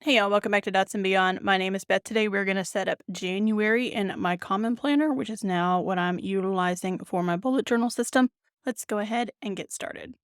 Hey y'all, welcome back to Dots and Beyond. My name is Beth. Today we're going to set up January in my common planner, which is now what I'm utilizing for my bullet journal system. Let's go ahead and get started.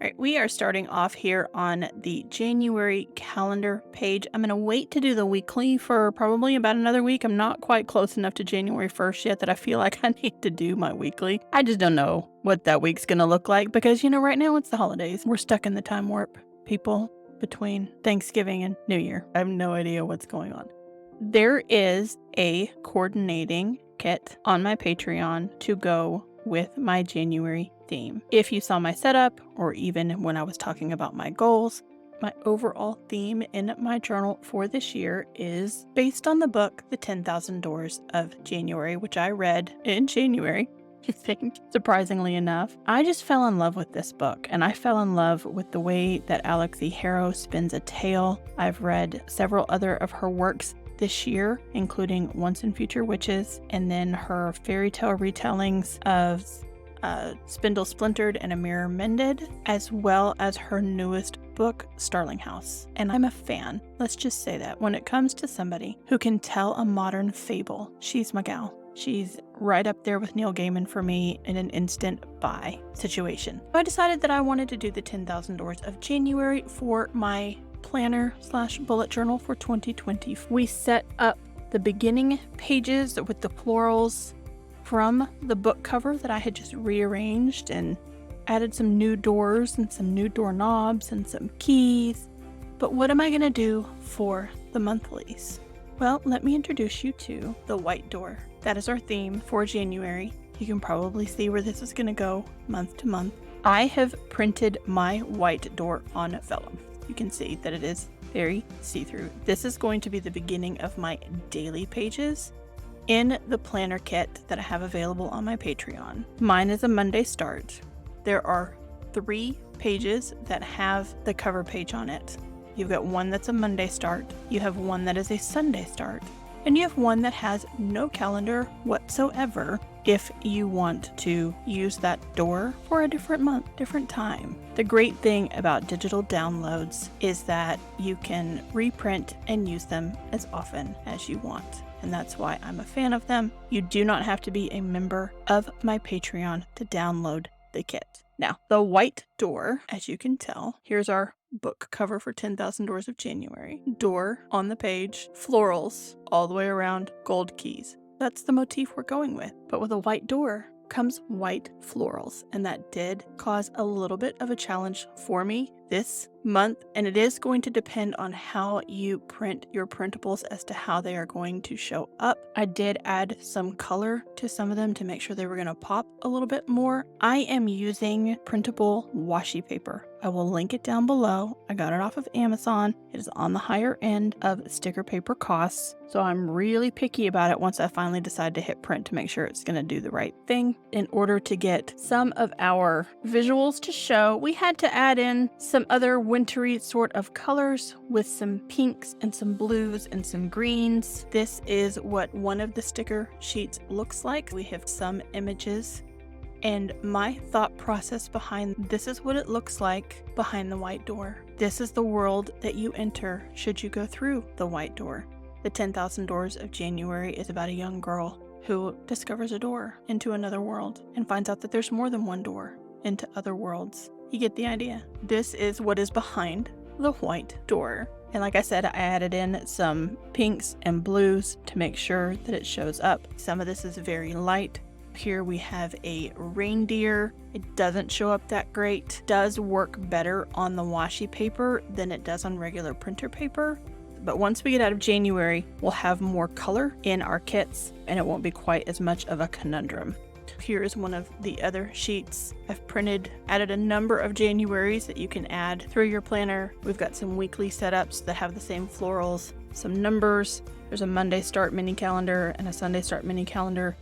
All right, we are starting off here on the January calendar page. I'm going to wait to do the weekly for probably about another week. I'm not quite close enough to January 1st yet that I feel like I need to do my weekly. I just don't know what that week's going to look like because, right now it's the holidays. We're stuck in the time warp, people, between Thanksgiving and New Year. I have no idea what's going on. There is a coordinating kit on my Patreon to go with my January theme. If you saw my setup, or even when I was talking about my goals, my overall theme in my journal for this year is based on the book, The 10,000 Doors of January, which I read in January. I think, surprisingly enough, I just fell in love with this book, and I fell in love with the way that Alex E. Harrow spins a tale. I've read several other of her works this year, including Once and Future Witches, and then her fairy tale retellings of Spindle Splintered and A Mirror Mended, as well as her newest book, Starling House. And I'm a fan, let's just say that. When it comes to somebody who can tell a modern fable, she's my gal. She's right up there with Neil Gaiman for me in an instant buy situation. I decided that I wanted to do the 10,000 Doors of January for my planner/bullet journal for 2020. We set up the beginning pages with the florals from the book cover that I had just rearranged and added some new doors and some new doorknobs and some keys. But what am I going to do for the monthlies? Well, let me introduce you to the white door. That is our theme for January. You can probably see where this is going to go month to month. I have printed my white door on vellum. You can see that it is very see-through. This is going to be the beginning of my daily pages in the planner kit that I have available on my Patreon. Mine is a Monday start. There are 3 pages that have the cover page on it. You've got one that's a Monday start, you have one that is a Sunday start, and you have one that has no calendar whatsoever if you want to use that door for a different month, different time. The great thing about digital downloads is that you can reprint and use them as often as you want. And that's why I'm a fan of them. You do not have to be a member of my Patreon to download the kit. Now, the white door, as you can tell, here's our book cover for 10,000 Doors of January. Door on the page, florals all the way around, gold keys. That's the motif we're going with. But with a white door comes white florals, and that did cause a little bit of a challenge for me this month, and it is going to depend on how you print your printables as to how they are going to show up. I did add some color to some of them to make sure they were going to pop a little bit more. I am using printable washi paper. I will link it down below. I got it off of Amazon. It is on the higher end of sticker paper costs, so I'm really picky about it once I finally decide to hit print to make sure it's going to do the right thing. In order to get some of our visuals to show, we had to add in some other wintry sort of colors with some pinks and some blues and some greens. This is what one of the sticker sheets looks like. We have some images, and my thought process behind this is what it looks like behind the white door. This is the world that you enter should you go through the white door. The 10,000 Doors of January is about a young girl who discovers a door into another world and finds out that there's more than one door into other worlds. You get the idea. This is what is behind the white door. And like I said, I added in some pinks and blues to make sure that it shows up. Some of this is very light. Here we have a reindeer. It doesn't show up that great. It does work better on the washi paper than it does on regular printer paper. But once we get out of January, we'll have more color in our kits and it won't be quite as much of a conundrum. Here is one of the other sheets. I've added a number of Januaries that you can add through your planner. We've got some weekly setups that have the same florals, some numbers. There's a Monday start mini calendar and a Sunday start mini calendar.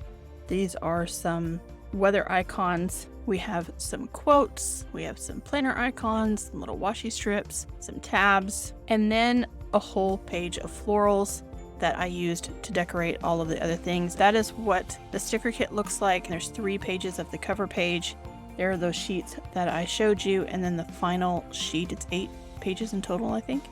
These are some weather icons. We have some quotes. We have some planner icons, some little washi strips, some tabs, and then a whole page of florals that I used to decorate all of the other things. That is what the sticker kit looks like. There's 3 pages of the cover page There are those sheets that I showed you, and then the final sheet, it's 8 pages in total, I think.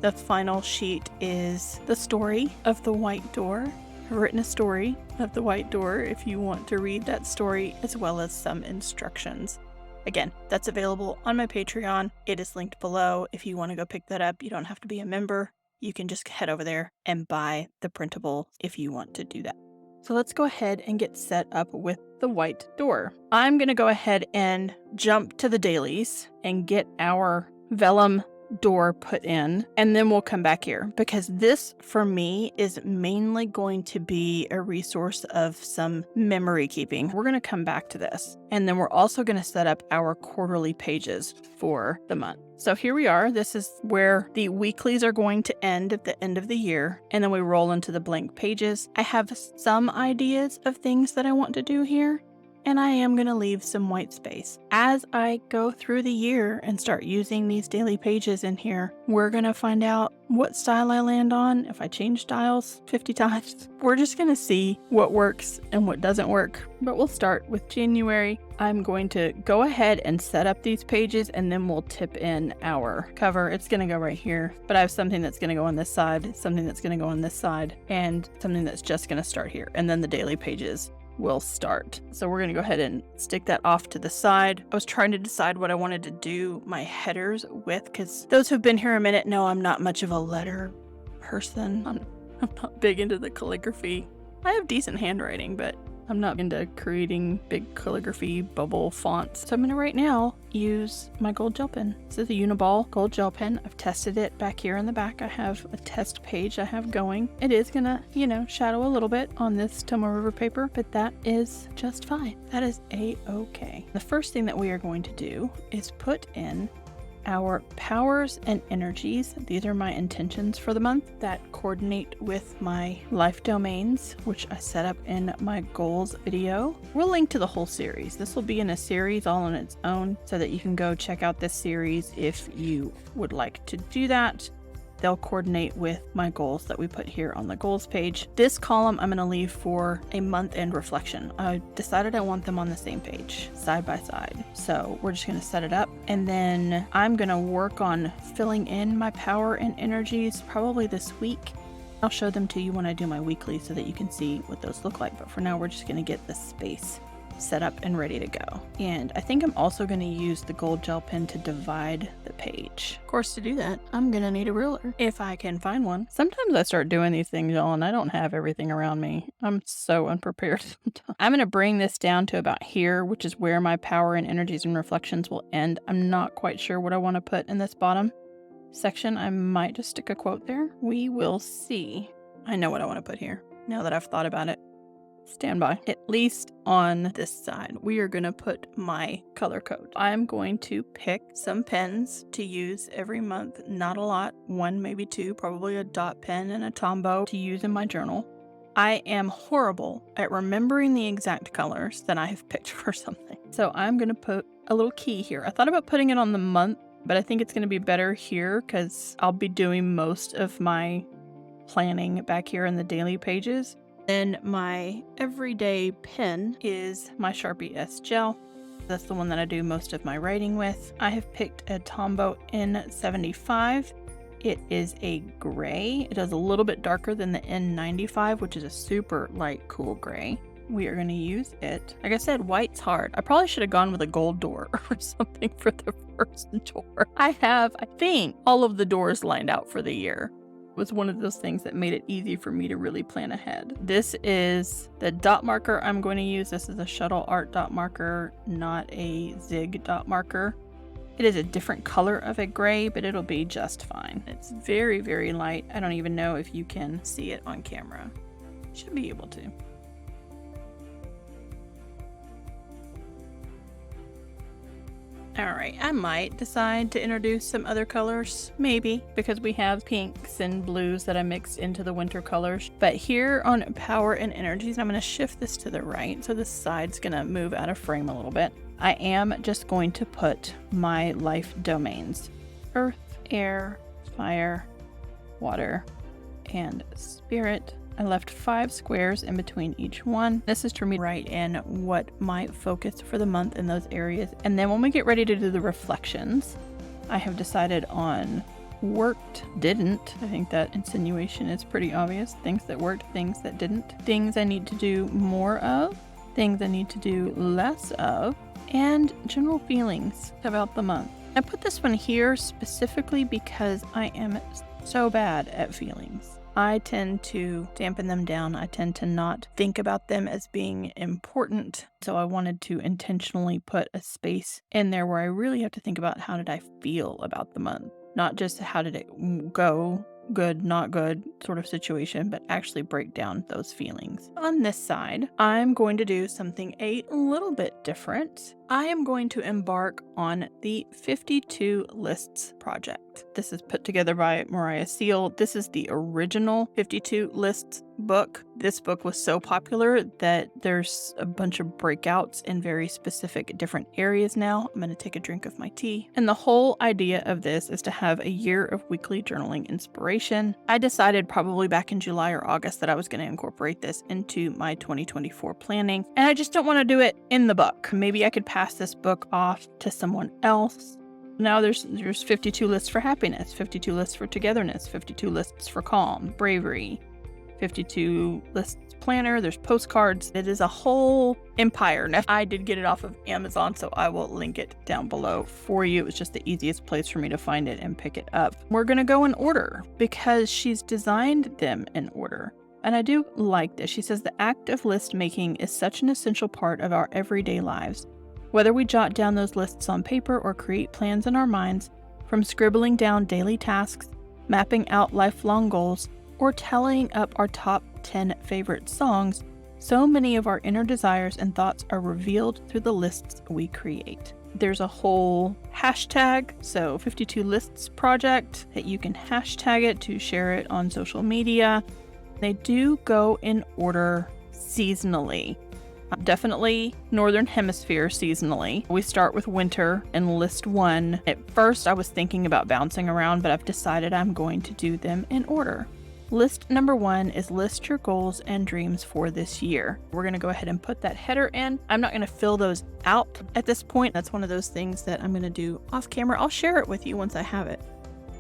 The final sheet is the story of the white door. I've written a story of the white door if you want to read that story, as well as some instructions. Again, that's available on my Patreon. It is linked below. If you want to go pick that up, you don't have to be a member. You can just head over there and buy the printable if you want to do that. So let's go ahead and get set up with the white door. I'm going to go ahead and jump to the dailies and get our vellum door put in, and then we'll come back here, because this for me is mainly going to be a resource of some memory keeping. We're going to come back to this, and then we're also going to set up our quarterly pages for the month. So here we are. This is where the weeklies are going to end at the end of the year, and then we roll into the blank pages. I have some ideas of things that I want to do here, and I am going to leave some white space. As I go through the year and start using these daily pages in here, we're going to find out what style I land on. If I change styles 50 times, we're just going to see what works and what doesn't work. But we'll start with January. I'm going to go ahead and set up these pages, and then we'll tip in our cover. It's going to go right here, but I have something that's going to go on this side, something that's going to go on this side, and something that's just going to start here. And then the daily pages will start. So we're going to go ahead and stick that off to the side. I was trying to decide what I wanted to do my headers with, because those who've been here a minute know I'm not much of a letter person. I'm not big into the calligraphy. I have decent handwriting, but I'm not into creating big calligraphy bubble fonts. So I'm going to right now use my gold gel pen. This is a Uniball gold gel pen. I've tested it back here in the back. I have a test page I have going. It is going to, shadow a little bit on this Tomoe River paper, but that is just fine. That is a-okay. The first thing that we are going to do is put in our powers and energies. These are my intentions for the month that coordinate with my life domains, which I set up in my goals video. We'll link to the whole series. This will be in a series all on its own, so that you can go check out this series if you would like to do that. They'll coordinate with my goals that we put here on the goals page. This column I'm going to leave for a month end reflection. I decided I want them on the same page, side by side. So we're just going to set it up, and then I'm going to work on filling in my power and energies probably this week. I'll show them to you when I do my weekly so that you can see what those look like. But for now, we're just going to get the space set up and ready to go. And I think I'm also going to use the gold gel pen to divide the page. Of course, to do that, I'm going to need a ruler if I can find one. Sometimes I start doing these things, y'all, and I don't have everything around me. I'm so unprepared. I'm going to bring this down to about here, which is where my power and energies and reflections will end. I'm not quite sure what I want to put in this bottom section. I might just stick a quote there. We will see. I know what I want to put here now that I've thought about it. Stand by. At least on this side, we are going to put my color code. I'm going to pick some pens to use every month. Not a lot. 1, maybe 2, probably a dot pen and a Tombow to use in my journal. I am horrible at remembering the exact colors that I have picked for something. So I'm going to put a little key here. I thought about putting it on the month, but I think it's going to be better here because I'll be doing most of my planning back here in the daily pages. Then my everyday pen is my Sharpie S Gel. That's the one that I do most of my writing with. I have picked a Tombow N75. It is a gray. It is a little bit darker than the N95, which is a super light, cool gray. We are going to use it. Like I said, white's hard. I probably should have gone with a gold door or something for the first door. I think, all of the doors lined out for the year. Was one of those things that made it easy for me to really plan ahead. This is the dot marker I'm going to use. This is a Shuttle Art dot marker, not a Zig dot marker. It is a different color of a gray, but it'll be just fine. It's very, very light. I don't even know if you can see it on camera. Should be able to. Alright, I might decide to introduce some other colors, maybe, because we have pinks and blues that I mixed into the winter colors. But here on Power and Energies, I'm going to shift this to the right, so this side's going to move out of frame a little bit. I am just going to put my life domains: Earth, Air, Fire, Water, and Spirit I left 5 squares in between each one. This is for me to write in what my focus for the month in those areas. And then when we get ready to do the reflections, I have decided on worked, didn't. I think that insinuation is pretty obvious. Things that worked, things that didn't. Things I need to do more of, things I need to do less of, and general feelings about the month. I put this one here specifically because I am so bad at feelings. I tend to dampen them down. I tend to not think about them as being important. So I wanted to intentionally put a space in there where I really have to think about how did I feel about the month. Not just how did it go, good, not good sort of situation, but actually break down those feelings. On this side, I'm going to do something a little bit different. I am going to embark on the 52 Lists project. This is put together by Mariah Seal. This is the original 52 Lists book. This book was so popular that there's a bunch of breakouts in very specific different areas now. I'm going to take a drink of my tea. And the whole idea of this is to have a year of weekly journaling inspiration. I decided probably back in July or August that I was going to incorporate this into my 2024 planning. And I just don't want to do it in the book. Maybe I could pass this book off to someone else. Now there's 52 lists for happiness, 52 lists for togetherness, 52 lists for calm, bravery, 52 lists planner, there's postcards. It is a whole empire. Now, I did get it off of Amazon, so I will link it down below for you. It was just the easiest place for me to find it and pick it up. We're going to go in order because she's designed them in order. And I do like this. She says the act of list making is such an essential part of our everyday lives. Whether we jot down those lists on paper or create plans in our minds, from scribbling down daily tasks, mapping out lifelong goals, or tallying up our top 10 favorite songs, so many of our inner desires and thoughts are revealed through the lists we create. There's a whole hashtag, so 52 Lists project, that you can hashtag it to share it on social media. They do go in order seasonally. Definitely Northern Hemisphere seasonally. We start with winter and list 1. At first I was thinking about bouncing around, but I've decided I'm going to do them in order. List number 1 is list your goals and dreams for this year. We're going to go ahead and put that header in. I'm not going to fill those out at this point. That's one of those things that I'm going to do off camera. I'll share it with you once I have it.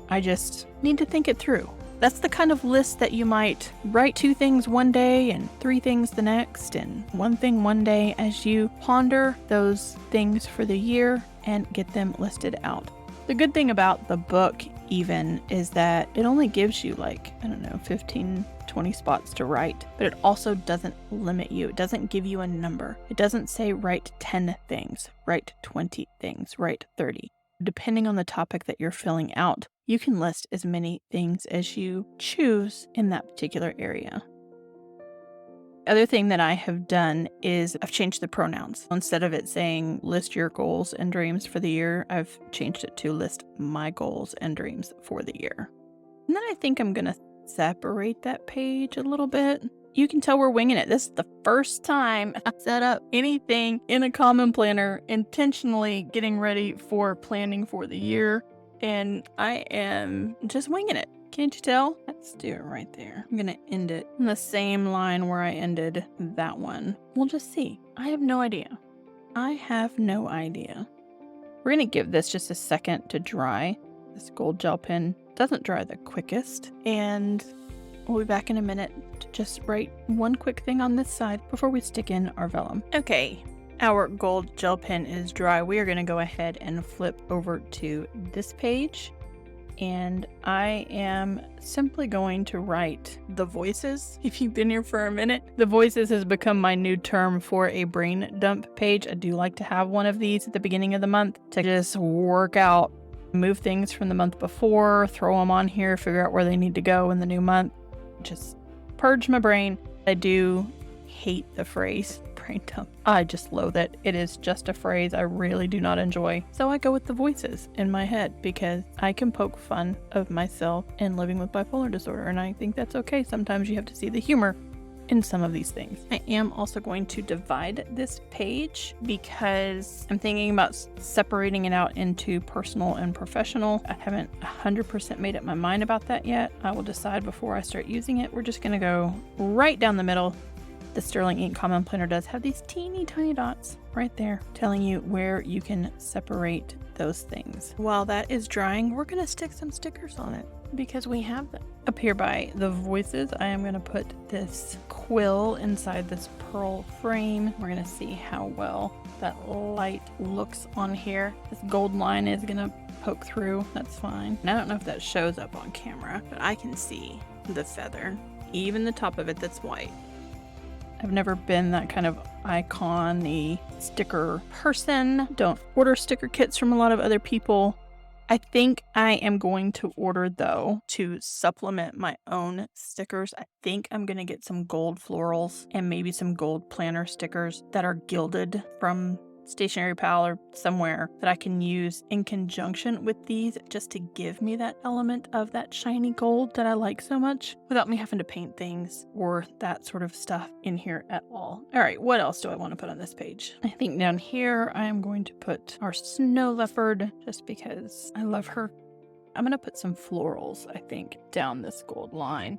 I just need to think it through. That's the kind of list that you might write 2 things one day and 3 things the next and 1 thing one day as you ponder those things for the year and get them listed out. The good thing about the book even is that it only gives you 15, 20 spots to write, but it also doesn't limit you. It doesn't give you a number. It doesn't say write 10 things, write 20 things, write 30. Depending on the topic that you're filling out, you can list as many things as you choose in that particular area. Other thing that I have done is I've changed the pronouns. Instead of it saying list your goals and dreams for the year, I've changed it to list my goals and dreams for the year. And then I think I'm going to separate that page a little bit. You can tell we're winging it. This is the first time I set up anything in a common planner, intentionally getting ready for planning for the year. And I am just winging it. Can't you tell? Let's do it right there. I'm going to end it in the same line where I ended that one. We'll just see. I have no idea. We're going to give this just a second to dry. This gold gel pen doesn't dry the quickest. And we'll be back in a minute to just write one quick thing on this side before we stick in our vellum. Okay, our gold gel pen is dry. We are going to go ahead and flip over to this page. And I am simply going to write the voices. If you've been here for a minute, the voices has become my new term for a brain dump page. I do like to have one of these at the beginning of the month to just work out, move things from the month before, throw them on here, figure out where they need to go in the new month. Just purge my brain. I do hate the phrase brain dump. I just loathe it. It is just a phrase I really do not enjoy. So I go with the voices in my head because I can poke fun of myself in living with bipolar disorder, and I think that's okay. Sometimes you have to see the humor in some of these things. I am also going to divide this page because I'm thinking about separating it out into personal and professional. I haven't 100% made up my mind about that yet. I will decide before I start using it. We're just going to go right down the middle. The Sterling Ink Common Planner does have these teeny tiny dots right there telling you where you can separate those things. While that is drying, we're going to stick some stickers on it because we have them. Up here by the voices, I am going to put this quill inside this pearl frame. We're going to see how well that light looks on here. This gold line is going to poke through. That's fine. And I don't know if that shows up on camera, but I can see the feather, even the top of it that's white. I've never been that kind of icon-y sticker person. Don't order sticker kits from a lot of other people. I think I am going to order, though, to supplement my own stickers. I think I'm going to get some gold florals and maybe some gold planner stickers that are gilded from Stationery Pal or somewhere that I can use in conjunction with these just to give me that element of that shiny gold that I like so much without me having to paint things or that sort of stuff in here at all. All right, what else do I want to put on this page? I think down here I am going to put our snow leopard just because I love her. I'm going to put some florals, I think, down this gold line.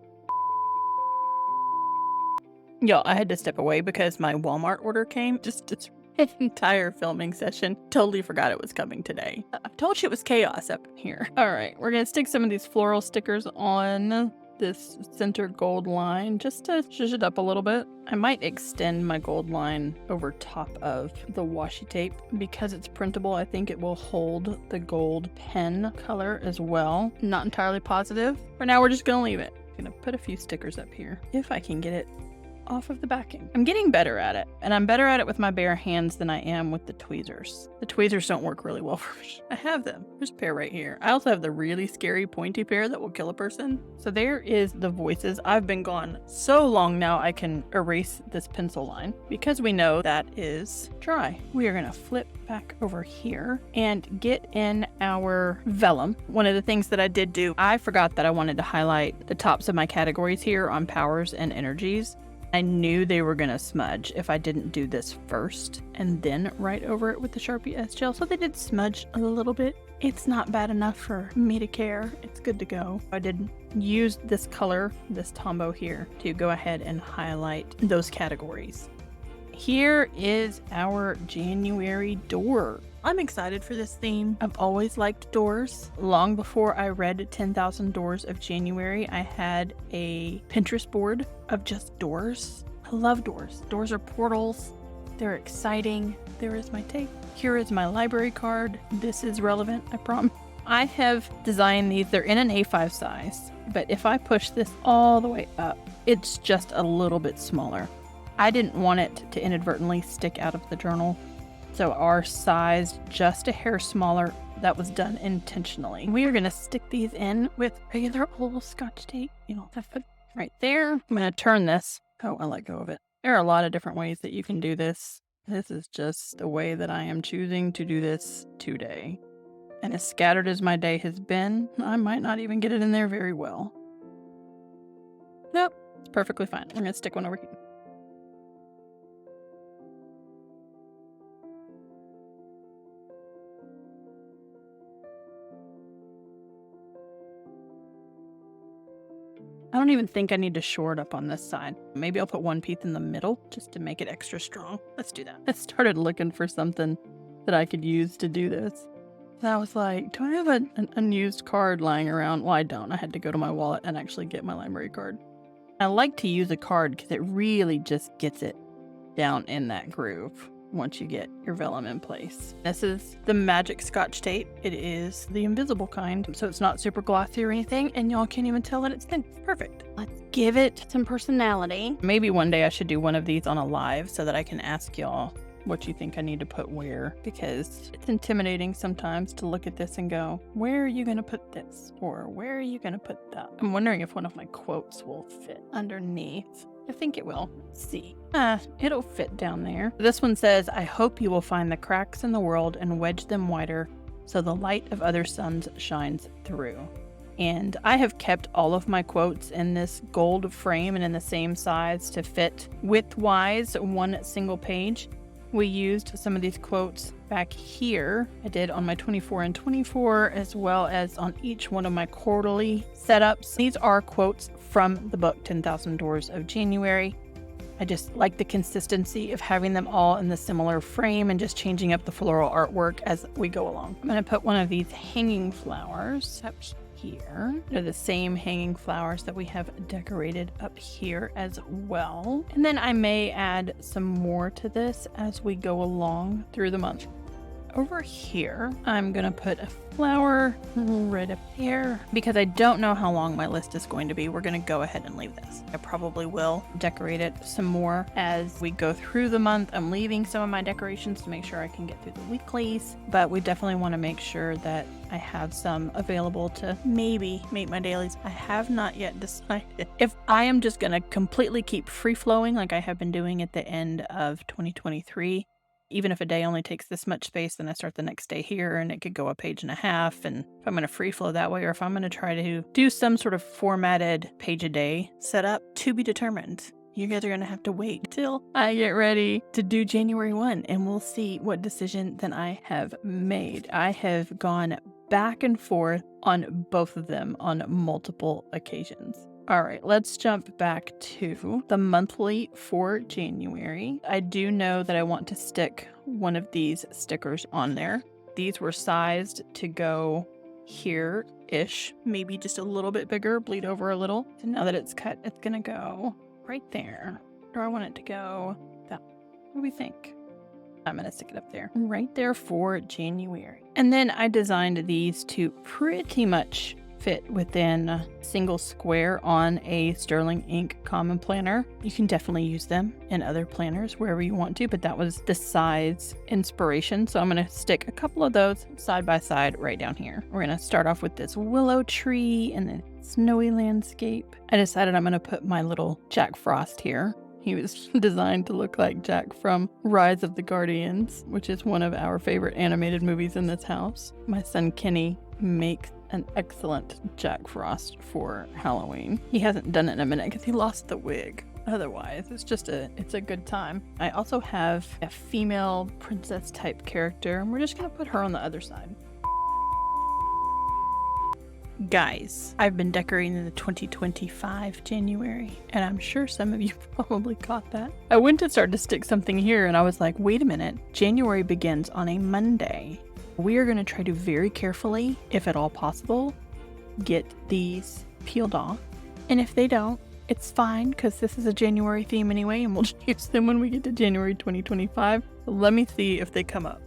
Y'all, I had to step away because my Walmart order came. Just it's entire filming session. Totally forgot it was coming today. I told you it was chaos up in here. All right, we're gonna stick some of these floral stickers on this center gold line just to zhuzh it up a little bit. I might extend my gold line over top of the washi tape because it's printable. I think it will hold the gold pen color as well. Not entirely positive. For now, we're just gonna leave it. I'm gonna put a few stickers up here if I can get it off of the backing. I'm getting better at it, and I'm better at it with my bare hands than I am with the tweezers. The tweezers don't work really well for me. I have them. There's a pair right here. I also have the really scary pointy pair that will kill a person. So there is the voices. I've been gone so long now I can erase this pencil line because we know that is dry. We are going to flip back over here and get in our vellum. One of the things that I did do, I forgot that I wanted to highlight the tops of my categories here on powers and energies. I knew they were going to smudge if I didn't do this first and then write over it with the Sharpie S gel. So they did smudge a little bit. It's not bad enough for me to care. It's good to go. I did use this color, this Tombow here, to go ahead and highlight those categories. Here is our January door. I'm excited for this theme. I've always liked doors. Long before I read 10,000 Doors of January, I had a Pinterest board of just doors. I love doors. Doors are portals. They're exciting. There is my tape. Here is my library card. This is relevant, I promise. I have designed these. They're in an A5 size, but if I push this all the way up, it's just a little bit smaller. I didn't want it to inadvertently stick out of the journal. So our size just a hair smaller. That was done intentionally. We are going to stick these in with regular old Scotch tape. You know, that fit right there. I'm going to turn this. Oh, I let go of it. There are a lot of different ways that you can do this. This is just the way that I am choosing to do this today. And as scattered as my day has been, I might not even get it in there very well. Nope, it's perfectly fine. I'm going to stick one over here. I don't even think I need to shore it up on this side. Maybe I'll put one piece in the middle just to make it extra strong. Let's do that. I started looking for something that I could use to do this. And I was like, do I have an unused card lying around? Well, I don't. I had to go to my wallet and actually get my library card. I like to use a card because it really just gets it down in that groove once you get your vellum in place. This is the magic Scotch tape. It is the invisible kind, so it's not super glossy or anything, and y'all can't even tell that it's thin. It's perfect. Let's give it some personality. Maybe one day I should do one of these on a live so that I can ask y'all what you think I need to put where, because it's intimidating sometimes to look at this and go, where are you going to put this? Or where are you going to put that? I'm wondering if one of my quotes will fit underneath. I think it will. Let's see. It'll fit down there. This one says, I hope you will find the cracks in the world and wedge them wider so the light of other suns shines through. And I have kept all of my quotes in this gold frame and in the same size to fit width-wise one single page. We used some of these quotes back here. I did on my 24 and 24 as well as on each one of my quarterly setups. These are quotes from the book 10,000 Doors of January. I just like the consistency of having them all in the similar frame and just changing up the floral artwork as we go along. I'm going to put one of these hanging flowers up here. They're the same hanging flowers that we have decorated up here as well. And then I may add some more to this as we go along through the month. Over here, I'm going to put a flower right up here because I don't know how long my list is going to be. We're going to go ahead and leave this. I probably will decorate it some more as we go through the month. I'm leaving some of my decorations to make sure I can get through the weeklies, but we definitely want to make sure that I have some available to maybe meet my dailies. I have not yet decided if I am just going to completely keep free flowing like I have been doing at the end of 2023. Even if a day only takes this much space, then I start the next day here and it could go a page and a half. And if I'm going to free flow that way, or if I'm going to try to do some sort of formatted page a day setup, to be determined. You guys are going to have to wait till I get ready to do January 1 and we'll see what decision then I have made. I have gone back and forth on both of them on multiple occasions. All right, let's jump back to the monthly for January. I do know that I want to stick one of these stickers on there. These were sized to go here-ish, maybe just a little bit bigger, bleed over a little. So now that it's cut, it's gonna go right there. Or I want it to go that. What do we think? I'm gonna stick it up there, right there for January. And then I designed these to pretty much fit within a single square on a Sterling Ink common planner. You can definitely use them in other planners wherever you want to, but that was the size inspiration. So I'm going to stick a couple of those side by side right down here. We're going to start off with this willow tree and then snowy landscape. I decided I'm going to put my little Jack Frost here. He was designed to look like Jack from Rise of the Guardians, which is one of our favorite animated movies in this house. My son Kenny makes an excellent Jack Frost for Halloween. He hasn't done it in a minute because he lost the wig. Otherwise, it's a good time. I also have a female princess type character, and we're just gonna put her on the other side. Guys, I've been decorating the 2025 January, and I'm sure some of you probably caught that. I went to start to stick something here, and I was like, wait a minute, January begins on a Monday. We are going to try to very carefully, if at all possible, get these peeled off. And if they don't, it's fine because this is a January theme anyway, and we'll just use them when we get to January 2025. But let me see if they come up.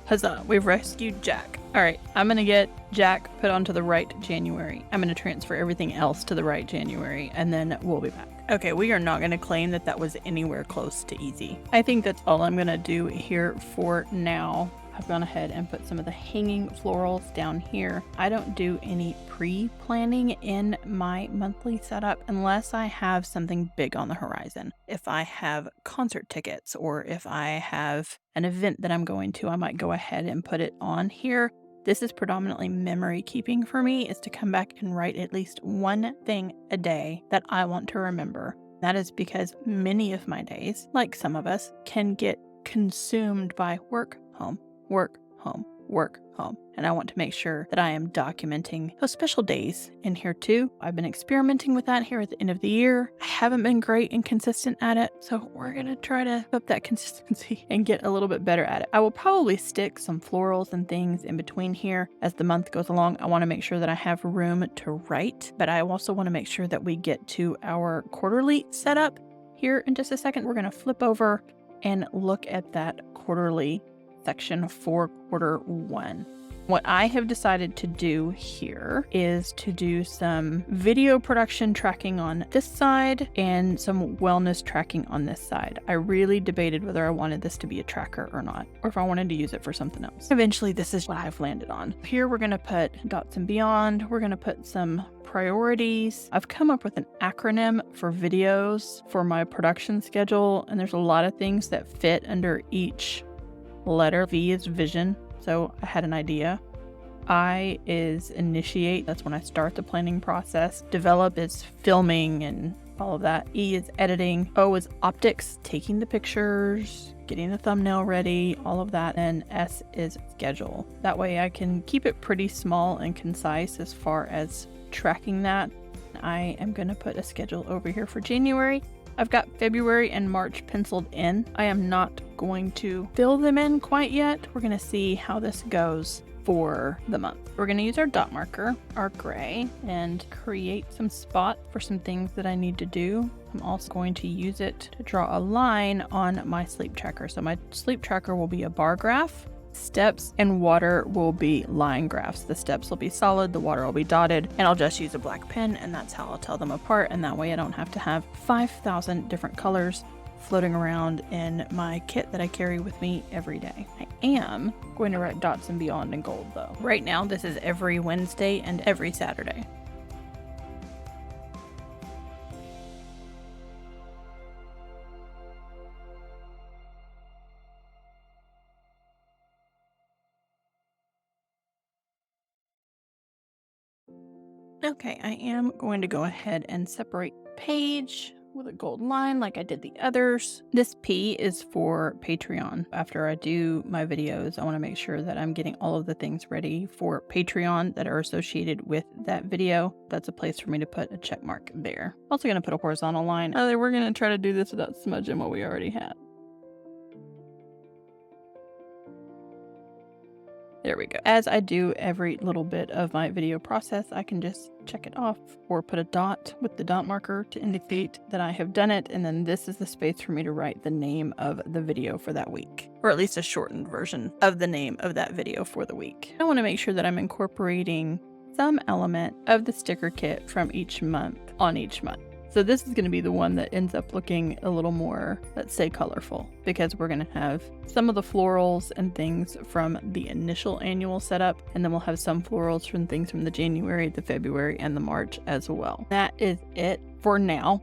Huzzah, we've rescued Jack. All right, I'm going to get Jack put onto the right January. I'm going to transfer everything else to the right January, and then we'll be back. Okay, we are not going to claim that that was anywhere close to easy. I think that's all I'm going to do here for now. I've gone ahead and put some of the hanging florals down here. I don't do any pre-planning in my monthly setup unless I have something big on the horizon. If I have concert tickets or if I have an event that I'm going to, I might go ahead and put it on here. This is predominantly memory keeping for me, is to come back and write at least one thing a day that I want to remember. That is because many of my days, like some of us, can get consumed by work, home, work, home, work, home. And I want to make sure that I am documenting those special days in here too. I've been experimenting with that here at the end of the year. I haven't been great and consistent at it, so we're going to try to up that consistency and get a little bit better at it. I will probably stick some florals and things in between here as the month goes along. I want to make sure that I have room to write, but I also want to make sure that we get to our quarterly setup here in just a second. We're going to flip over and look at that quarterly section for quarter one. What I have decided to do here is to do some video production tracking on this side and some wellness tracking on this side. I really debated whether I wanted this to be a tracker or not, or if I wanted to use it for something else. Eventually, this is what I've landed on. Here, we're going to put dots and beyond. We're going to put some priorities. I've come up with an acronym for videos for my production schedule, and there's a lot of things that fit under each letter. V is vision, so I had an idea. I is initiate, that's when I start the planning process. Develop is filming and all of that. E is editing. O is optics, taking the pictures, getting the thumbnail ready, all of that. And S is schedule. That way I can keep it pretty small and concise as far as tracking that. I am going to put a schedule over here for January. I've got February and March penciled in. I am not going to fill them in quite yet. We're going to see how this goes for the month. We're going to use our dot marker, our gray, and create some spot for some things that I need to do. I'm also going to use it to draw a line on my sleep tracker. So my sleep tracker will be a bar graph. Steps and water will be line graphs. The steps will be solid, the water will be dotted, and I'll just use a black pen, and that's how I'll tell them apart. And that way I don't have to have 5,000 different colors floating around in my kit that I carry with me every day. I am going to write dots and beyond in gold though. Right now this is every Wednesday and every Saturday. Okay, I am going to go ahead and separate page with a gold line like I did the others. This P is for Patreon. After I do my videos, I want to make sure that I'm getting all of the things ready for Patreon that are associated with that video. That's a place for me to put a check mark there. Also going to put a horizontal line. We're going to try to do this without smudging what we already have. There we go. As I do every little bit of my video process, I can just check it off or put a dot with the dot marker to indicate that I have done it. And then this is the space for me to write the name of the video for that week, or at least a shortened version of the name of that video for the week. I want to make sure that I'm incorporating some element of the sticker kit from each month on each month. So this is going to be the one that ends up looking a little more, let's say, colorful, because we're going to have some of the florals and things from the initial annual setup, and then we'll have some florals from things from the January, the February, and the March as well. That is it for now.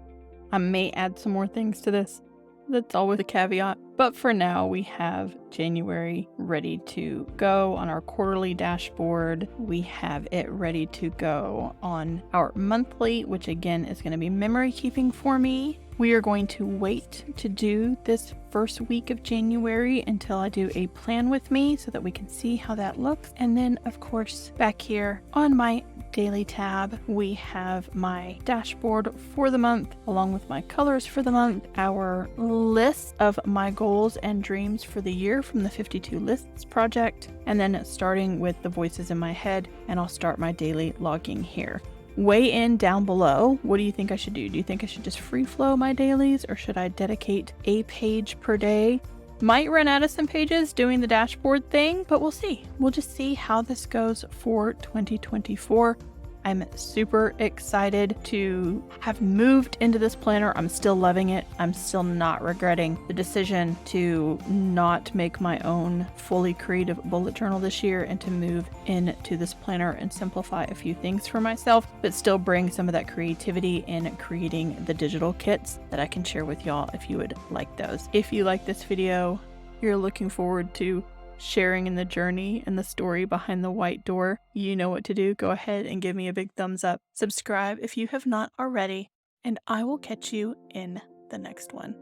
I may add some more things to this. That's always a caveat. But for now, we have January ready to go on our quarterly dashboard. We have it ready to go on our monthly, which again is going to be memory keeping for me. We are going to wait to do this first week of January until I do a plan with me so that we can see how that looks. And then, of course, back here on my daily tab, we have my dashboard for the month, along with my colors for the month, our list of my goals and dreams for the year from the 52 Lists project, and then starting with the voices in my head, and I'll start my daily logging here. Weigh in down below. What do you think I should do? Do you think I should just free flow my dailies, or should I dedicate a page per day? Might run out of some pages doing the dashboard thing, but we'll see. We'll just see how this goes for 2024. I'm super excited to have moved into this planner. I'm still loving it. I'm still not regretting the decision to not make my own fully creative bullet journal this year and to move into this planner and simplify a few things for myself, but still bring some of that creativity in creating the digital kits that I can share with y'all if you would like those. If you like this video, you're looking forward to sharing in the journey and the story behind the white door, you know what to do. Go ahead and give me a big thumbs up. Subscribe if you have not already, and I will catch you in the next one.